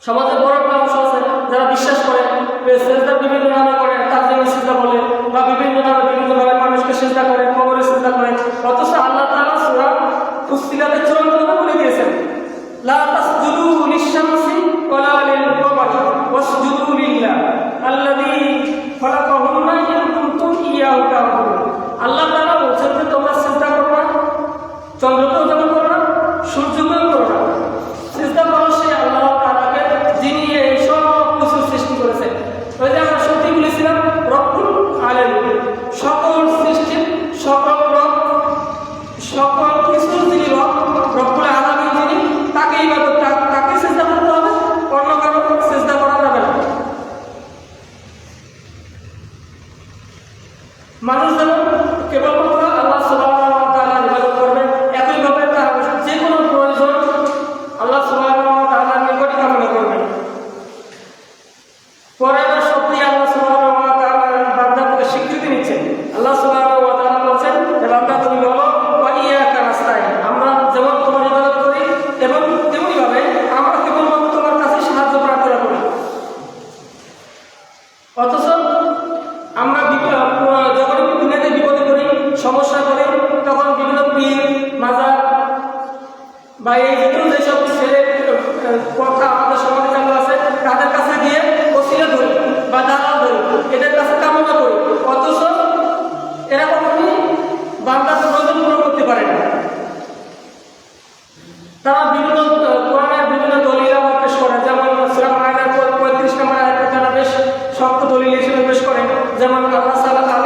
Speaker 1: সমাজে বড় একটা অংশ আছে যারা বিশ্বাস করে সেজদা বিভিন্ন নামে করে, তাজিমে সিজদা বলে বা বিভিন্ন নামে বিভিন্নভাবে মানুষকে সিজদা করে, কবরে সিজদা করে। অথচ আল্লাহ তাআলা সূরা ফুসসিলাতে চূড়ান্তভাবে বলে দিয়েছেন, লা তাসজুদু লিশ-শামসি ওয়ালা লিল-কমারি ওয়াসজুদু লিল্লাহ আল্লাযী খালাকাহুন্না ইন কুনতুম ইয়্যাহু তা'বুদুন। আল্লাহ তাআলা বলছেন যে তোমরা সিজদা করো না, চন্দ্রকেও যেমন করো না, সূর্যকেও করো না, সিজদা করো সেই আল্লাহ তাআলাকে যিনি এই সব কিছু সৃষ্টি করেছেন। ওই যে আমরা সত্যি বলেছিলাম রব্বুল আলামিন, সকল সৃষ্টির সকল রব, সকল কিছুর যিনি রব, রব্বুল আলামিন যিনি, তাকে ইবাদত, তাকে সিজদা করতে হবে, অন্য কারো সিজদা করা যাবে না। মানুষ যেমন কেবলমাত্র আল্লাহ সুবহানাহু ওয়া তাআলার ইবাদত করবে, একইভাবে তার যে কোনো প্রয়োজন আল্লাহ সুবহানাহু ওয়া তাআলার নিকটই কামনা করবে। পরে সত্যি আল্লাহ সুবহানাহু ওয়া তাআলার বান্দার প্রতি স্বীকৃতি নিচ্ছেন। আল্লাহ সুবহানাহু ওয়া তাআলা বলছেন, হে বান্দা তুমি বলো ওয়া ইয়াকা নাস্তাইন, আমরা যেমন তোমার ইবাদত করি এবং তেমনিভাবে আমরা কেবলমাত্র তোমার কাছে সাহায্য প্রার্থনা করি। অথচ আমরা যখন দুনিয়াতে বিপদে পড়ি, সমস্যা করি, তখন বিভিন্ন পীর, মাজার বা এই জাতীয় যেসব কথা আমাদের সমাজে চালু আছে তাদের কাছে গিয়ে ওসিলা ধরি বা দালাল ধরি, এদের কাছে কামনা করি। অথচ এরা কখনই বান্দার প্রয়োজন পূরণ করতে পারে না। তারা বিভিন্ন কোরআনের বিভিন্ন দলিল পেশ করে, যেমন সূরা মাইদার 35 নম্বর আয়াতে তারা বেশ শক্ত দলিল হিসেবে পেশ করে। যেমন আল্লাহ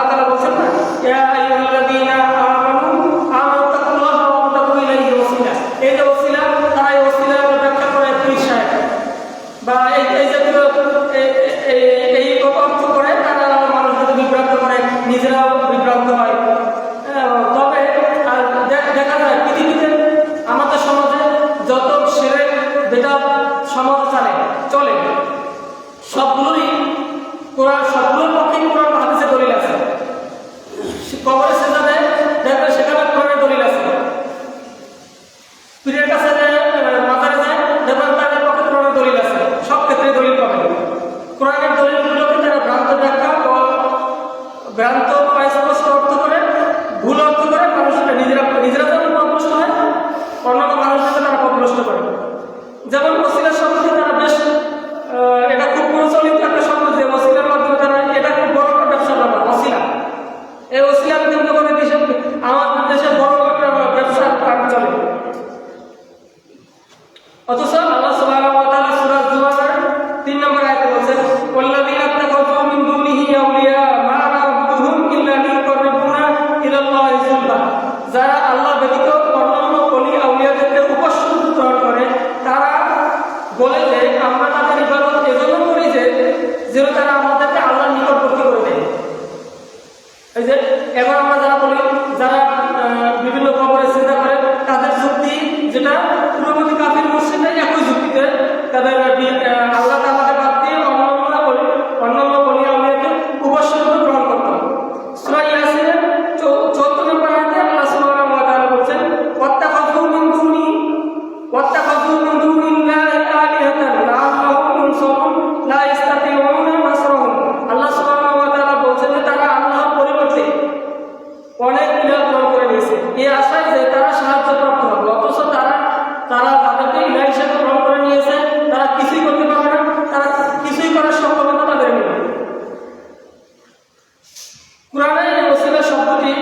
Speaker 1: তাআলা বলছেন না, ইয়া আইয়ুহাল্লাযীনা আমানু তাকুল্লাহা ওয়াবতাগু ইলাইহি ওয়াসিলা। এই যে ওসিলা, তারা এই ওসিলার ব্যাখ্যা করে পীর সাহেব বা এই জাতীয় এই অর্থ করে তারা মানুষকে বিভ্রান্ত করে, নিজেরাও বিভ্রান্ত হয়। তবে দেখা যায় পৃথিবীতে আমাদের সমাজে যত শিরক বিদআত সমাজ চলে সবগুলোরই কোরআন, সবগুলোর পক্ষে কোরআন হাদিসে দলিল আছে। কবরে সিজদা দেয়, দেখবেন সেখানে কোরআনের দলিল আছে। পীরের কাছে মাজারে যায়, দেখবেন তাদের পক্ষে কোরআনের দলিল আছে। সব ক্ষেত্রে দলিল পাবেন। কোরআনের দলিলগুলোকে তারা ভ্রান্ত ব্যাখ্যা ও ভ্রান্ত স্পষ্ট অর্থ করে, ভুল অর্থ করে মানুষের নিজেরা যেমন পথভ্রষ্ট হয়, অন্যান্য মানুষদেরকে তারা পথভ্রষ্ট করে। যেমন ওসিলা শব্দটি তারা বেশ, এটা খুব প্রচলিত একটা শব্দ যে ওসিলার মাধ্যমে তারা, এটা খুব বড় একটা ব্যবসা ব্যাপার ওসিলা। এই ওসিলা কেন্দ্র করে আমাদের দেশে বড় একটা ব্যবসার কাজ চলে। অথচ আল্লাহ সুবহানাহু ওয়া তাআলা সূরা জুমার 3 নম্বর আয়াতে বলেছেন, ওয়াল্লাযীনা ইত্তাখাযু মিন দুনিহি আউলিয়া মা না'বুদুহুম ইল্লা লিয়ুকাররিবুনা ইলাল্লাহি যুলফা। যারা আল্লাহ ব্যতীত অন্যান্য ওলি আউলিয়াদেরকে উপাস্য গ্রহণ করে, তারা বলে যে আমরা তাদের ইবাদত এজন্য করি যে যেন তারা আমাদেরকে আল্লাহর নিকটবর্তী করে দেয়। এই যে এবার আমরা যারা বলি, যারা বিভিন্ন কবরে সিজদা করে, তাদের যুক্তি যেটা পূর্ববর্তী কাফির মুশরিকরা একই যুক্তিতে তাদের আল্লাহ তাআলাকে বাদ দিয়ে অন্যান্য ওলি আউলিয়াকে উপাস্য রূপে গ্রহণ করত। সূরা ইয়াসিনের 74 নম্বর আয়াতে আল্লাহ সুবহানাহু ওয়া তাআলা বলেছেন, ওয়াত্তাখাযু মিন দুনিল্লাহি আলিহাতান লাআল্লাহুম ইনসারুন লা ইস্তাতিউনা নাসরাহুম। আল্লাহ সুবহানাহু ওয়া তাআলা বলেছেন যে তারা আল্লাহর পরিবর্তে অনেক ইলাহ গ্রহণ করে নিয়েছে, এই আশায় যে তারা সাহায্য প্রাপ্ত হবে। অথচ তারা তাদেরকে ইলাহ হিসেবে গ্রহণ করে নিয়েছে, তারা কিছুই করতে পারবে না, তারা কিছুই করার সক্ষমতা তাদের নেই। কোরআনে এই ওসিলা শব্দটি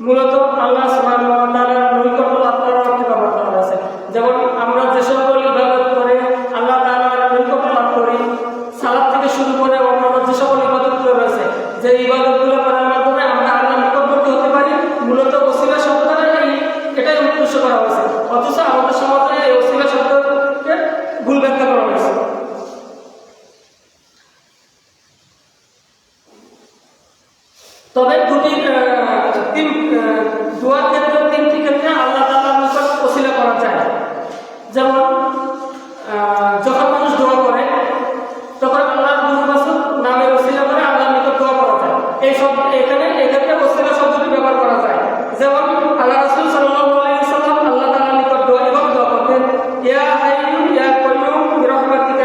Speaker 1: মূলত আল্লাহ সুবহানাহু ওয়া তাআলার নৈকট্য লাভ করার অর্থে ব্যবহার করা হয়েছে। যেমন আমরা যে সকল ইবাদত করে আল্লাহ তাআলার নৈকট্য লাভ করি, সালাত থেকে শুরু করে অন্যান্য যে সকল ইবাদতগুলো রয়েছে, যে ইবাদতগুলো করার মাধ্যমে আমরা আল্লাহর নিকটবর্তী হতে পারি, মূলত ওসিলা শব্দটা এটাই উদ্দেশ্য করা হয়েছে। অথচ আমাদের সমাজে এই ওসিলা শব্দকে ভুল ব্যাখ্যা করা হয়েছে। তবে দুয়ার ক্ষেত্রে 3টি ক্ষেত্রে আল্লাহ তাআলার নিকট ওসিলা করা যায়। যেমন যখন মানুষ দোয়া করে তখন আল্লাহর রাসূল নামের ওসিলা করে আল্লাহর নিকট দোয়া করা যায়। এই সব এক্ষেত্রে ওসিলা শব্দটি ব্যবহার করা যায়। যেমন আল্লাহ রাসূল সাল্লাল্লাহু আলাইহি ওয়াসাল্লাম আল্লাহ তাআলার নিকট দোয়া করতেন, ইয়া হাইয়্যু ইয়া কাইয়্যুম বিরহমাতিকা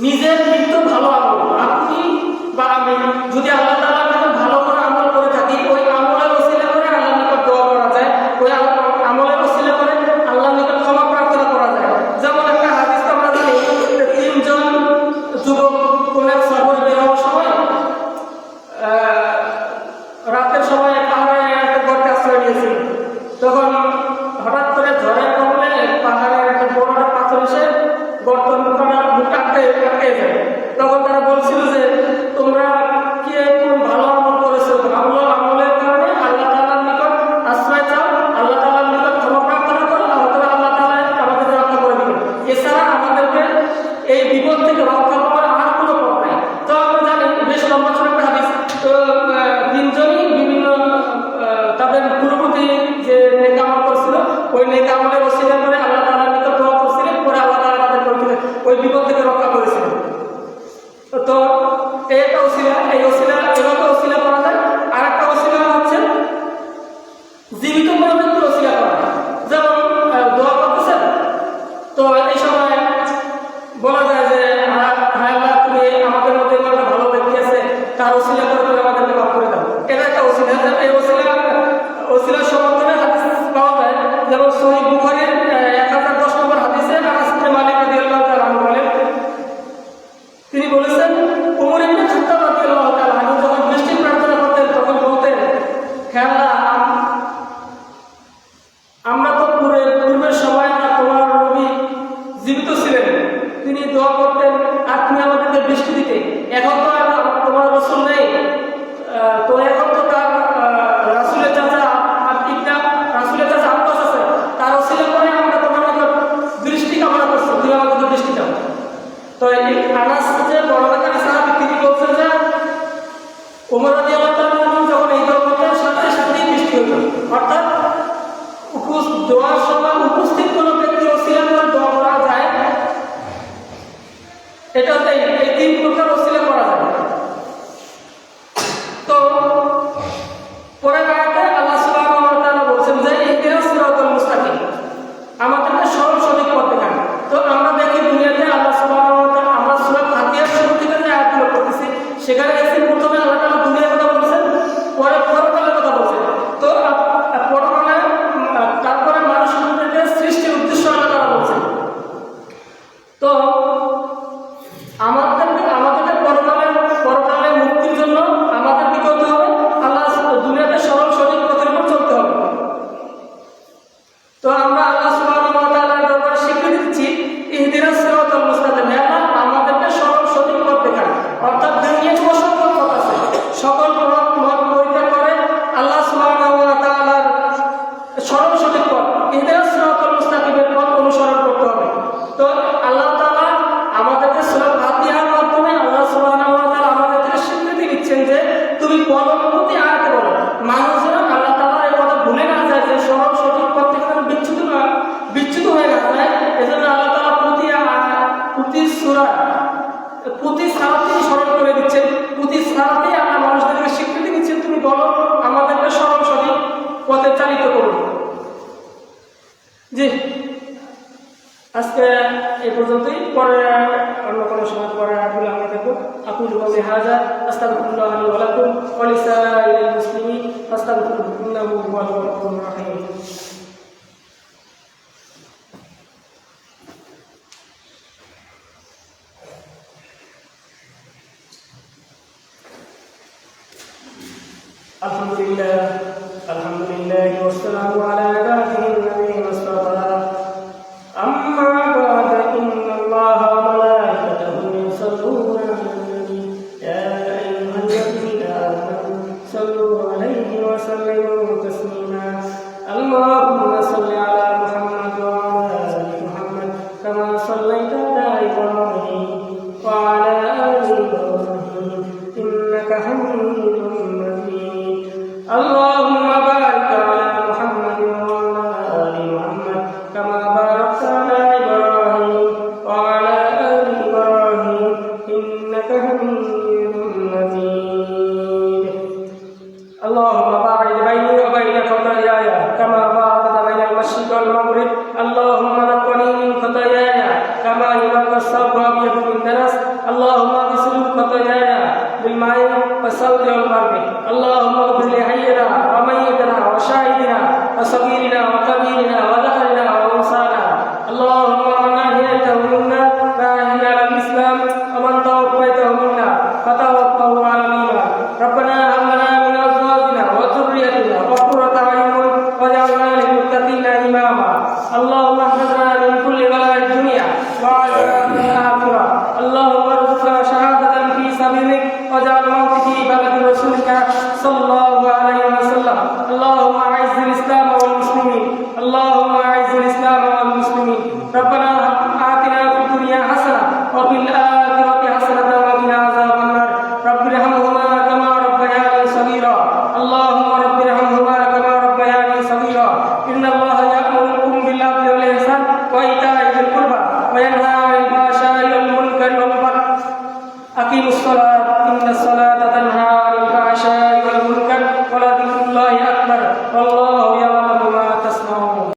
Speaker 1: নিজের মৃত্যু ভালো আমল, আপনি বা আমি যদি আল্লাহ তাআলার নিকট ভালো করে আমল করে থাকি, ওই আমলের ওসিলা করে আল্লাহর নিকট দোয়া করা যায়, ওই আমলের ওসিলা করে আল্লাহর নিকট ক্ষমা প্রার্থনা করা যায়। যেমন একটা হাদিস আমরা জানি, তিনজন যুবক কোন এক সফরে বের হওয়ার সময় রাতের সময় পাহাড়ে একটা গর্তে আশ্রয় নিয়েছিল। তখন হঠাৎ করে ঝড়ের কারণে পাহাড়ের একটা বড় একটা পাথর এসে গর্তের মুখটা আটকে যায়। তখন তারা বলছিল যে তোমরা কে কোন ভালো আমল করেছো, ভালো আমলের কারণে আল্লাহ তাআলার নিকট আশ্রয় চাও, আল্লাহ তাআলার নিকট ক্ষমা প্রার্থনা করো, হয়তো আল্লাহ তাআলা আমাদেরকে রক্ষা করে দিবেন। এছাড়া আমাদেরকে এই বিপদ থেকে রক্ষা পাওয়ার আর কোনো পথ নাই। তো আমরা জানি বেশ লম্বা ছোট একটা হাদিস। তো তিনজনই বিভিন্ন তাদের পূর্ববর্তী যে নেক আমল করছিল, ওই নেক আমলের ওসিলা করে আল্লাহ তাআলার নিকট দোয়া করছিলেন, পরে আল্লাহ তাআলা তাদেরকে ওই বিপদ থেকে রক্ষা করেছিলেন। তো এই একটা ওসিলা, এই ওসিলা এভাবে ওসিলা করা যায়। আর একটা ওসিলা হচ্ছে জীবিত কোনো ব্যক্তির ওসিলা করা, যেমন দোয়া করতেছেন, তো এই সময় বলা যায় যে হায় আল্লাহ, তুমি আমাদের মধ্যে একটা ভালো ব্যক্তি আছে, তার ওসিলা করে তুমি আমাদেরকে মাফ করে দাও। এটা একটা ওসিলা। এই ওসিলার সমর্থনে হাদিস পাওয়া যায়, যেমন সহিহ বুখারীর 1010 নম্বর হাদিসে আনাস ইবনে মালিক রাদিয়াল্লাহু তাআলা আনহু বলেন, তিনি বলেছেন ওমর ইবনে খাত্তাব রাদিয়াল্লাহু তাআলা আনহু যখন বৃষ্টি প্রার্থনা করতেন তখন বলতেন, হে আল্লাহ, আমরা তো পূর্বের সময় তোমার নবী জীবিত ছিলেন, তিনি দোয়া করতেন আর তুমি আমাদেরকে বৃষ্টি দিতে। এখন তো আর তোমার রাসূল নেই, তো এখন তো তার রাসূলের চাচা আব্বাস আছে, তার ওসিলা করে আমরা তোমার নিকট বৃষ্টি কামনা করছি, তুমি আমাদেরকে বৃষ্টি দাও। তো এই আনাস যে বর্ণনাকারী সাহাবী, তিনি বলছেন যে ওমর রাদিয়াল্লাহু তাআলা যখন এই দোয়া করতেন সাথে সাথেই বৃষ্টি হতো। অর্থাৎ দোয়ার সময় উপস্থিত কোনো ব্যক্তির ওসিলা করে দোয়া করা যায়। এটা হচ্ছে এই তিন প্রকার ওসিলা করা যায়। তো পরের আয়াতে আল্লাহ সুবহানাহু ওয়া তাআলা বলছেন যে ইহদিনাস সিরাতাল মুস্তাকিম, আমাদেরকে সরল সঠিক পথ দেখান। তো আমরা দেখি দুনিয়াতে আল্লাহ সুবহানাহু ওয়া তাআলা, আমরা সূরা ফাতিহার শুরু থেকে যে আয়াতগুলো পড়তেছি, সেখানে দেখছি প্রথমে আল্লাহ তাআলা দুনিয়ার কথা বলছেন, পরে পরকালের কথা বলছেন। তো পরকালে তারপরে মানুষকে সৃষ্টির উদ্দেশ্য আল্লাহ তাআলা বলছেন। তো আমাদেরকে পরকালে মুক্তির জন্য আমাদের কি করতে হবে? আল্লাহ দুনিয়াতে সরল সঠিক পথের উপর চলতে হবে। তো আমরা আল্লাহ সুবহানাহু ওয়া তাআলার দরবারে স্বীকৃতি দিচ্ছি, ইহদিনাস সিরাতাল মুস্তাকিম, আমাদেরকে সরল সঠিক পথ দেখান। অর্থাৎ দুনিয়াতে অসংখ্য পথ আছে, সকল পথ পরিত্যাগ করে আল্লাহ সুবহানাহু ওয়া তাআলার সরল সঠিক পথ, ইহদিনাস সিরাতাল মুস্তাকিমের পথ অনুসরণ করতে হবে। তো আল্লাহ তাআলা আমাদেরকে সূরা ফাতিহার মাধ্যমে আল্লাহ সুবহানাহু ওয়া তাআলা আমাদের থেকে স্বীকৃতি দিচ্ছেন যে তুমি বলো, প্রতি আয়াতে বলো, মানুষ যেন আল্লাহ তাআলা এই কথা ভুলে না যায়, যে সরল সঠিক পথ থেকে বিচ্যুত হয়ে না যায়। এজন্য আল্লাহ তাআলা প্রতি সূরা প্রতি সারাতেই স্মরণ করে দিচ্ছেন, প্রতি সারাতেই আমরা মানুষদেরকে স্বীকৃতি দিচ্ছেন, তুমি বলো, আমাদেরকে সরল সঠিক পথে চালিত করুন। জি, আজকে এই পর্যন্তই। পরে অন্য কোনো সময় পরে আয়াতগুলো আমরা দেখব। আকুলু কওলি হাযা আস্তাগফিরুল্লাহ লি ওয়া লাকুম ওয়া লিসাইরিল মুসলিমিন ফাস্তাগফিরুহু ইন্নাহু হুয়াল গফুরুর রাহিম। আলহামদুলিল্লাহ ওয়াসসালামু আলা ইবাদিহিল মুস্তাফা। আম্মা বা'দ, ইন্নাল্লাহা ওয়া মালাইকাতাহু ইউসাল্লুনা আলান নবী, ইয়া আইয়ুহাল্লাযীনা আমানু সাল্লু আলাইহি ওয়া সাল্লিমু তাসলিমা। আল্লাহুম্মা সাল্লি আলা মুহাম্মাদ ওয়া আলা আলি মুহাম্মাদ কামা সাল্লাইতা আলা ইব্রাহিম ওয়া আলা আলি ইব্রাহিম ইন্নাকা হামিদুম মাজিদ। আল্লাহুম্মা বারিক আলা মুহাম্মাদ ওয়া আলা আলি মুহাম্মাদ কামা বারাকতা আলা ইব্রাহিম ওয়া আলা আলি ইব্রাহিম ইন্নাকা হামিদুম মাজিদ। আল্লাহুম্মা বা'id বাইনি ওয়া বাইনা খাতায়ায়া কামা বা'adta বাইনাল মাশরিqi ওয়াল মাগরিব। আল্লাহুম্মা নাক্কিনি মিন খাতায়ায়া কামা yunqqa as-sawbu min ad-danas اللهم اغسل خطايانا بالماء والثلج والبرد اللهم اغفر لحينا وميتنا وشاهدنا وصغيرنا وكبيرنا وذكرنا وانثانا اللهم من احييته منا فاحينا على الاسلام ومن توفيته منا فتوفه على الايمان ربنا